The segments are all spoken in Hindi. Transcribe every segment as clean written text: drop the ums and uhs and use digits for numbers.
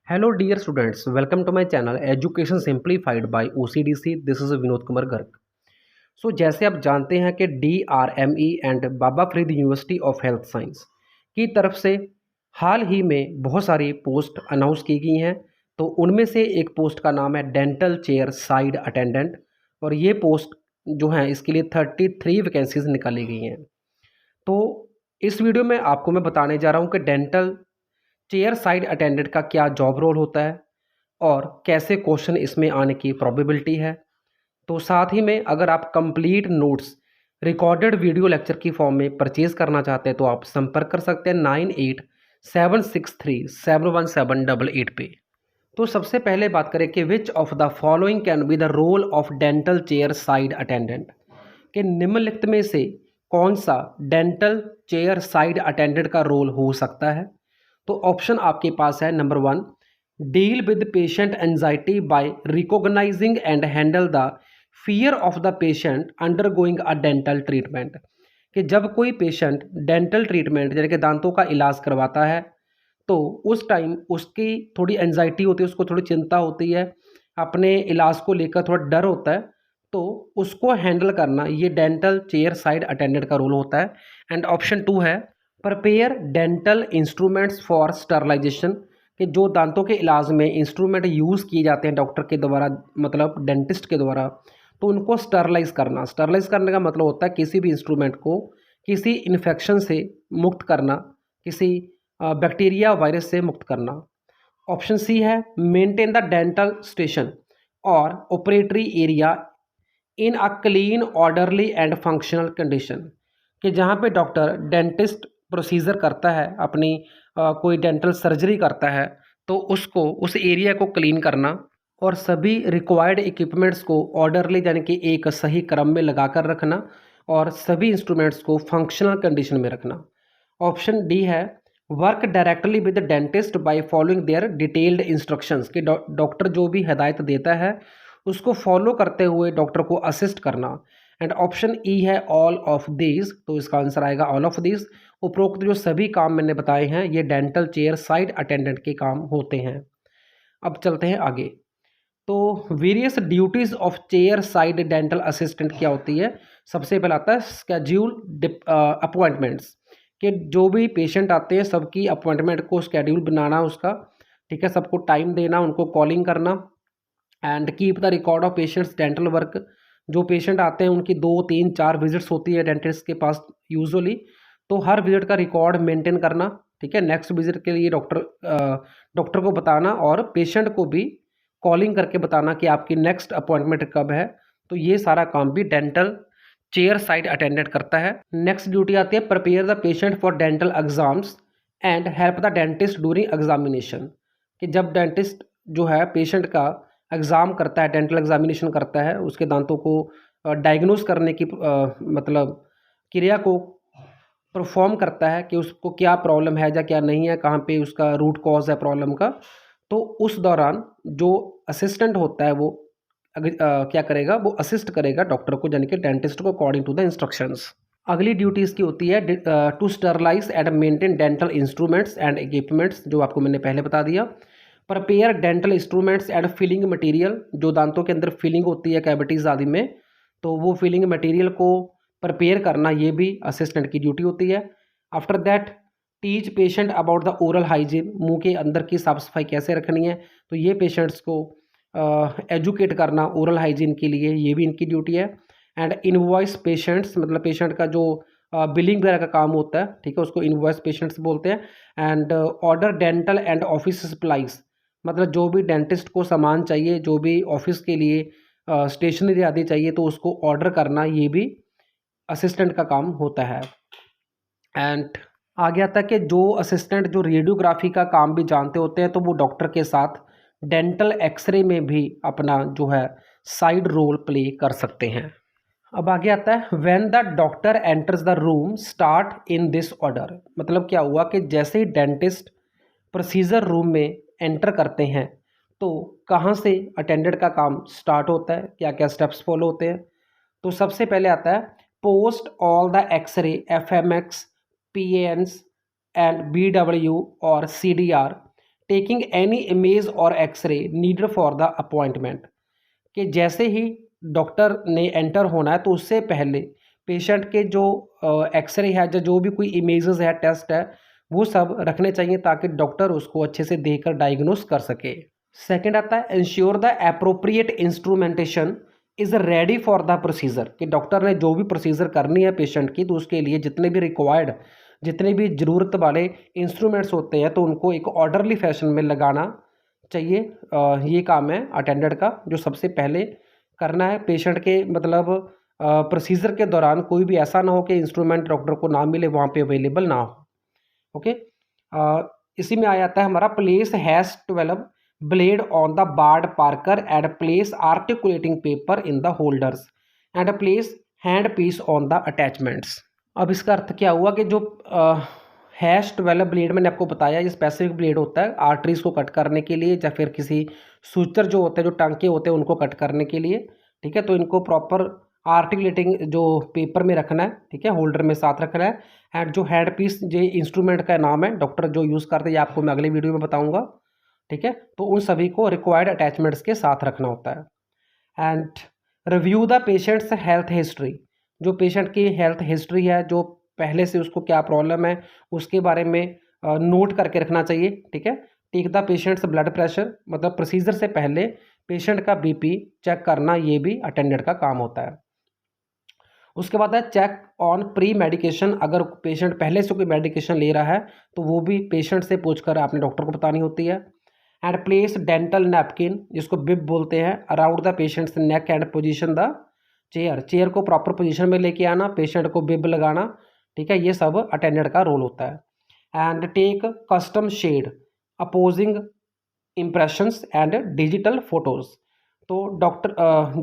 Hello dear students, welcome to my channel education simplified by OCDC. This is Vinod Kumar Garg. So जैसे आप जानते हैं कि DRME and Baba Farid University of Health Science की तरफ से हाल ही में बहुत सारी पोस्ट अनाउंस की गई हैं। तो उनमें से एक पोस्ट का नाम है डेंटल चेयर साइड अटेंडेंट, और ये पोस्ट जो है इसके लिए 33 वैकेंसीज निकाली गई हैं। तो इस वीडियो में आपको मैं बताने जा रहा हूँ कि डेंटल चेयर साइड अटेंडेंट का क्या जॉब रोल होता है और कैसे क्वेश्चन इसमें आने की प्रोबेबिलिटी है। तो साथ ही में अगर आप complete notes recorded video lecture की फॉर्म में परचेज करना चाहते हैं तो आप संपर्क कर सकते हैं 9876371788 पे। तो सबसे पहले बात करें कि which of the following can be the role of dental chair side attendant, कि निम्नलिखित में से कौन सा डेंटल चेयर साइड अटेंडेंट का रोल हो सकता है। तो ऑप्शन आपके पास है number 1, deal with patient anxiety by recognising and handle the fear of the patient undergoing a dental treatment, कि जब कोई पेशेंट डेंटल ट्रीटमेंट यानी कि दांतों का इलाज करवाता है तो उस टाइम उसकी थोड़ी एंजाइटी होती है, उसको थोड़ी चिंता होती है, अपने इलाज को लेकर थोड़ा डर होता है, तो उसको हैंडल करना ये डेंटल चेयर साइड अटेंडेंट का रोल होता है। एंड ऑप्शन 2 है prepare dental instruments for sterilisation, कि जो दांतों के इलाज में इंस्ट्रूमेंट यूज़ किए जाते हैं डॉक्टर के द्वारा, मतलब डेंटिस्ट के द्वारा, तो उनको स्टरलाइज करना। स्टरलाइज करने का मतलब होता है किसी भी इंस्ट्रूमेंट को किसी इन्फेक्शन से मुक्त करना, किसी बैक्टीरिया वायरस से मुक्त करना। ऑप्शन सी है मेंटेन द डेंटल स्टेशन और operatory area in a clean orderly and functional condition, कि जहाँ पे डॉक्टर डेंटिस्ट प्रोसीजर करता है, अपनी कोई डेंटल सर्जरी करता है, तो उसको उस एरिया को क्लीन करना और सभी रिक्वायर्ड इक्विपमेंट्स को ऑर्डरली यानी कि एक सही क्रम में लगा कर रखना और सभी इंस्ट्रूमेंट्स को फंक्शनल कंडीशन में रखना। ऑप्शन डी है work directly with dentist by following their detailed instructions, कि डॉक्टर जो भी हिदायत देता है उसको फॉलो करते हुए डॉक्टर को असिस्ट करना। एंड ऑप्शन ई है ऑल ऑफ दीज, तो इसका आंसर आएगा ऑल ऑफ दीज। उपरोक्त जो सभी काम मैंने बताए हैं ये डेंटल चेयर साइड अटेंडेंट के काम होते हैं। अब चलते हैं आगे। तो various duties of chair side dental assistant क्या होती है। सबसे पहला आता है स्केड्यूल अपॉइंटमेंट्स, कि जो भी पेशेंट आते हैं सबकी अपॉइंटमेंट को स्केड्यूल बनाना उसका, ठीक है, सबको टाइम देना, उनको कॉलिंग करना। And keep the record of patients dental work, जो पेशेंट आते हैं उनकी 2 3 4 विजिट्स होती है डेंटिस्ट के पास यूजुअली, तो हर विजिट का रिकॉर्ड मेंटेन करना, ठीक है। नेक्स्ट विजिट के लिए डॉक्टर को बताना और पेशेंट को भी कॉलिंग करके बताना कि आपकी नेक्स्ट अपॉइंटमेंट कब है। तो ये सारा काम भी डेंटल चेयर साइड अटेंडेंट करता है। नेक्स्ट ड्यूटी आती है prepare the patient for dental exams and help the dentist during examination, कि जब डेंटिस्ट जो है पेशेंट का एग्ज़ाम करता है, डेंटल एग्जामिनेशन करता है, उसके दांतों को डायग्नोस करने की मतलब क्रिया को परफॉर्म करता है कि उसको क्या प्रॉब्लम है या क्या नहीं है, कहाँ पे उसका रूट कॉज है प्रॉब्लम का। तो उस दौरान जो असिस्टेंट होता है वो क्या करेगा, वो असिस्ट करेगा डॉक्टर को यानी कि डेंटिस्ट को अकॉर्डिंग टू द इंस्ट्रक्शंस। अगली ड्यूटी इसकी होती है to sterilise and maintain dental instruments and equipments, जो आपको मैंने पहले बता दिया। Prepare dental instruments and filling material, जो दांतों के अंदर फिलिंग होती है कैविटीज़ आदि में, तो वो फिलिंग मटेरियल को प्रिपेयर करना ये भी असिस्टेंट की ड्यूटी होती है। After that teach patient about the oral hygiene, मुंह के अंदर की साफ सफाई कैसे रखनी है, तो ये पेशेंट्स को एजुकेट करना ओरल हाइजीन के लिए, ये भी इनकी ड्यूटी है। एंड इनवॉइस पेशेंट्स, मतलब पेशेंट का जो बिलिंग वगैरह का काम होता है, ठीक है, उसको इनवॉइस पेशेंट्स बोलते हैं। And order dental and office supplies, मतलब जो भी डेंटिस्ट को सामान चाहिए, जो भी ऑफिस के लिए स्टेशनरी आदि चाहिए, तो उसको ऑर्डर करना ये भी असिस्टेंट का काम होता है। एंड आगे आता है कि जो असिस्टेंट जो रेडियोग्राफी का काम भी जानते होते हैं तो वो डॉक्टर के साथ डेंटल एक्सरे में भी अपना जो है साइड रोल प्ले कर सकते हैं। अब आगे आता है when the doctor enters the room start in this order, मतलब क्या हुआ कि जैसे ही डेंटिस्ट प्रोसीजर रूम में एंटर करते हैं तो कहाँ से अटेंडेंट का काम स्टार्ट होता है, क्या क्या स्टेप्स फॉलो होते हैं। तो सबसे पहले आता है post all the x-ray F M X P S and B W और C D R taking any image और x-ray needed for the appointment, कि जैसे ही डॉक्टर ने एंटर होना है तो उससे पहले पेशेंट के जो एक्सरे है या जो भी कोई इमेजेस है, टेस्ट है, वो सब रखने चाहिए ताकि डॉक्टर उसको अच्छे से देखकर डायग्नोस कर सके। सेकंड आता है ensure the appropriate instrumentation is ready for the procedure, कि डॉक्टर ने जो भी प्रोसीजर करनी है पेशेंट की तो उसके लिए जितने भी रिक्वायर्ड, जितने भी ज़रूरत वाले इंस्ट्रूमेंट्स होते हैं तो उनको एक ऑर्डरली फैशन में लगाना चाहिए। ये काम है अटेंडेंट का जो सबसे पहले करना है पेशेंट के, मतलब प्रोसीजर के दौरान कोई भी ऐसा ना हो कि इंस्ट्रूमेंट डॉक्टर को ना मिले, वहाँ पे अवेलेबल ना हो। ओके, इसी में आ जाता है हमारा place has 12 blade on the bard parker and place articulating paper in the holders and place hand piece on the attachments. अब इसका अर्थ क्या हुआ कि जो हैश 12 ब्लेड मैंने आपको बताया, ये स्पेसिफिक ब्लेड होता है आर्टरीज को कट करने के लिए या फिर किसी सूचर जो होते हैं, जो टांके होते हैं, उनको कट करने के लिए। ठीक है, तो इनको प्रॉपर आर्टिकुलेटिंग जो पेपर में रखना है, ठीक है, होल्डर में साथ रखना है। एंड जो हैंड पीस जो इंस्ट्रूमेंट का नाम है डॉक्टर जो यूज़ करते हैं, ये आपको मैं अगले वीडियो में बताऊँगा। ठीक है, तो उन सभी को रिक्वायर्ड अटैचमेंट्स के साथ रखना होता है। And review the patients health history, जो पेशेंट की हेल्थ हिस्ट्री है, जो पहले से उसको क्या प्रॉब्लम है उसके बारे में नोट करके रखना चाहिए। ठीक है, take the patient's blood pressure, मतलब प्रोसीजर से पहले पेशेंट का बीपी चेक करना, ये भी अटेंडेंट का काम होता है। उसके बाद है चेक ऑन प्री मेडिकेशन, अगर पेशेंट पहले से कोई मेडिकेशन ले रहा है तो वो भी पेशेंट से पूछकर आपने डॉक्टर को बतानी होती है। एंड प्लेस डेंटल नैपकिन, जिसको बिब बोलते हैं, around the patients neck and position the chair, chair को प्रॉपर पोजीशन में लेके आना, पेशेंट को बिब लगाना। ठीक है, ये सब अटेंडेंट का रोल होता है। And take custom shade opposing impressions and digital photos, तो डॉक्टर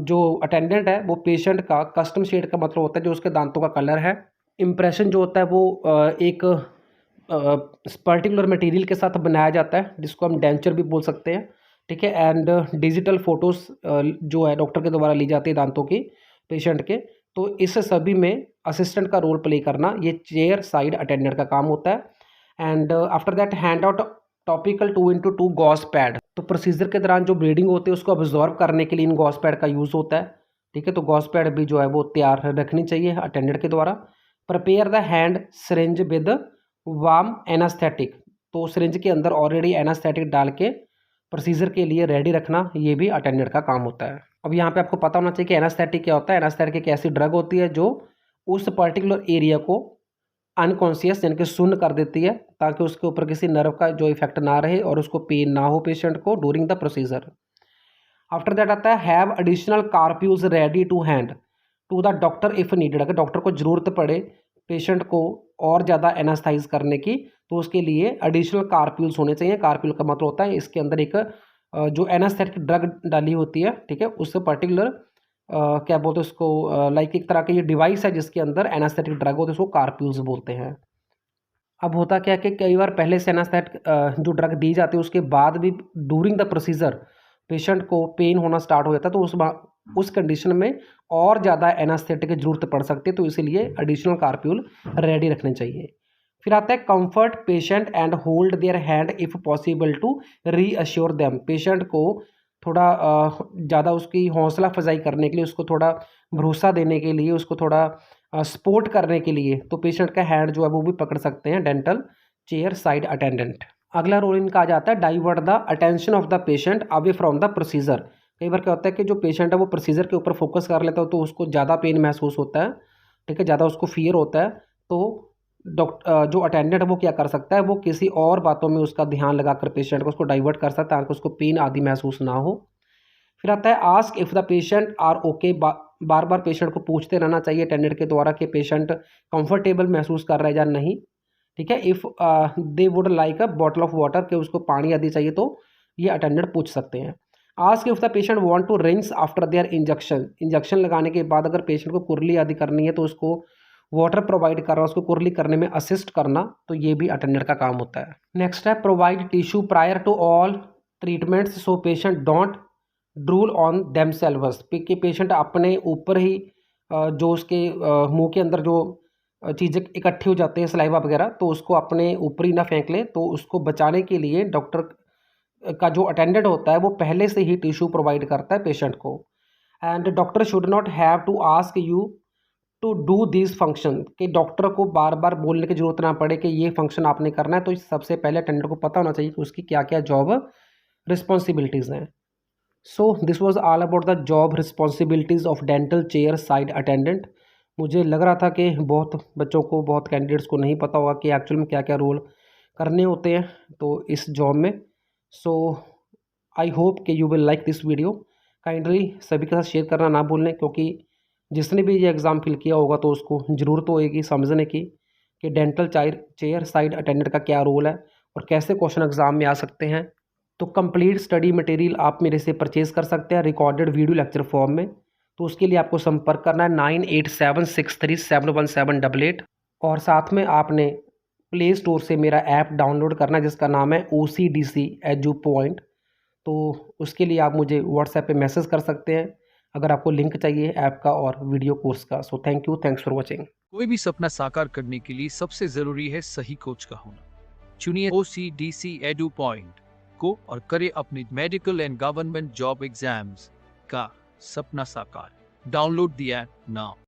जो अटेंडेंट है वो पेशेंट का कस्टम शेड का मतलब होता है जो उसके दांतों का कलर है। इम्प्रेशन जो होता है वो एक पर्टिकुलर मटेरियल के साथ बनाया जाता है जिसको हम डेंचर भी बोल सकते हैं। ठीक है, एंड डिजिटल फोटोज़ जो है डॉक्टर के द्वारा ली जाती है दांतों की पेशेंट के, तो इस सभी में असिस्टेंट का रोल प्ले करना ये चेयर साइड अटेंडेंट का काम होता है। And after that hand out topical 2x2 Gauss pad, तो प्रोसीजर के दौरान जो ब्लीडिंग होती है उसको ऑब्जॉर्व करने के लिए इन गॉस पैड का यूज़ होता है। ठीक है, तो गॉस पैड भी जो है वो तैयार रखनी चाहिए अटेंडेंट के द्वारा। Prepare the hand syringe with warm anaesthetic, तो सिरिंज के अंदर ऑलरेडी एनास्थेटिक डाल के प्रोसीजर के लिए रेडी रखना, ये भी अटेंडेंट का काम होता है। अब यहाँ पे आपको पता होना चाहिए कि एनास्थेटिक क्या होता है। एनास्थेटिक एक ऐसी ड्रग होती है जो उस पर्टिकुलर एरिया को अनकॉन्शियस यानी कि सुन्न कर देती है ताकि उसके ऊपर किसी नर्व का जो इफेक्ट ना रहे और उसको पेन ना हो पेशेंट को during the procedure. After that आता है have additional carpules ready to hand to the doctor if needed, अगर डॉक्टर को ज़रूरत पड़े पेशेंट को और ज़्यादा एनास्थाइज करने की तो उसके लिए एडिशनल कार्प्यूल्स होने चाहिए। कार्प्यूल का मतलब होता है इसके अंदर एक जो एनास्थेटिक ड्रग डाली होती है। ठीक है, उससे पर्टिकुलर क्या बोलते हैं उसको, लाइक एक तरह का ये डिवाइस है जिसके अंदर एनास्थेटिक ड्रग होते हैं, उसको कार्प्यूल्स बोलते हैं। अब होता क्या है कि कई बार पहले से एनास्थेटिक जो ड्रग दी जाती है उसके बाद भी ड्यूरिंग द प्रोसीजर पेशेंट को पेन होना स्टार्ट हो जाता है, तो उस कंडीशन में और ज़्यादा एनास्थेटिक की जरूरत पड़ सकती है, तो इसीलिए एडिशनल कार्प्यूल रेडी रखने चाहिए। फिर आता है comfort patient and hold their hand if possible to reassure them, patient को थोड़ा ज़्यादा उसकी हौसला अफजाई करने के लिए, उसको थोड़ा भरोसा देने के लिए, उसको थोड़ा सपोर्ट करने के लिए तो पेशेंट का हैंड जो है वो भी पकड़ सकते हैं डेंटल चेयर साइड अटेंडेंट। अगला रोल इनका आ जाता है divert the attention of the patient away from the procedure. कई बार क्या होता है कि जो पेशेंट है वो प्रोसीजर के ऊपर फोकस कर लेता है तो उसको ज़्यादा पेन महसूस होता है। ठीक है, ज़्यादा उसको फियर होता है, तो डॉक्टर जो अटेंडेंट है वो क्या कर सकता है, वो किसी और बातों में उसका ध्यान लगाकर पेशेंट को उसको डाइवर्ट कर सकता है ताकि उसको पेन आदि महसूस ना हो। फिर आता है ask if the patient are okay, बार बार पेशेंट को पूछते रहना चाहिए अटेंडेंट के द्वारा कि पेशेंट कंफर्टेबल महसूस कर रहा है या नहीं। ठीक है, if they would like a bottle of water, के उसको पानी आदि चाहिए तो ये अटेंडेंट पूछ सकते हैं। Ask if the patient want to rinse after their injection लगाने के बाद अगर पेशेंट को कुरली आदि करनी है तो उसको वाटर प्रोवाइड करना, उसको कुरली करने में असिस्ट करना, तो ये भी अटेंडेंट का काम होता है। नेक्स्ट है provide tissue prior to all treatments so patient don't drool on themselves, कि पेशेंट अपने ऊपर ही जो उसके मुंह के अंदर जो चीज़ें इकट्ठी हो जाती हैं सलाइवा वगैरह, तो उसको अपने ऊपर ही ना फेंक ले, तो उसको बचाने के लिए डॉक्टर का जो अटेंडेंट होता है वो पहले से ही टिश्यू प्रोवाइड करता है पेशेंट को। And doctor should not have to ask you to do this function, कि डॉक्टर को बार बार बोलने की जरूरत ना पड़े कि ये फंक्शन आपने करना है। तो सबसे पहले अटेंडेंट को पता होना चाहिए कि उसकी क्या क्या जॉब रिस्पॉन्सिबिलिटीज़ हैं। So this was all about the job responsibilities of dental chair side attendant. मुझे लग रहा था कि बहुत बच्चों को, बहुत कैंडिडेट्स को नहीं पता होगा कि एक्चुअल में क्या क्या रोल करने होते हैं तो इस जॉब में। सो आई होप कि you will like this video. Kindly सभी के साथ शेयर करना ना भूलें, क्योंकि जिसने भी ये एग्ज़ाम फिल किया होगा तो उसको ज़रूरत होएगी समझने की कि डेंटल चेयर साइड अटेंडेंट का क्या रोल है और कैसे क्वेश्चन एग्ज़ाम में आ सकते हैं। तो कंप्लीट स्टडी मटेरियल आप मेरे से परचेज़ कर सकते हैं रिकॉर्डेड वीडियो लेक्चर फॉर्म में। तो उसके लिए आपको संपर्क करना है 9876371788 और साथ में आपने प्ले स्टोर से मेरा ऐप डाउनलोड करना है जिसका नाम है OCDC एजू पॉइंट। तो उसके लिए आप मुझे व्हाट्सएप पे मैसेज कर सकते हैं अगर आपको लिंक चाहिए ऐप का और वीडियो कोर्स का। So thank you, thanks for watching. कोई भी सपना साकार करने के लिए सबसे जरूरी है सही कोच का होना। चुनिए OCDC एडू पॉइंट को और करें अपने medical and government job exams का सपना साकार। Download the app now.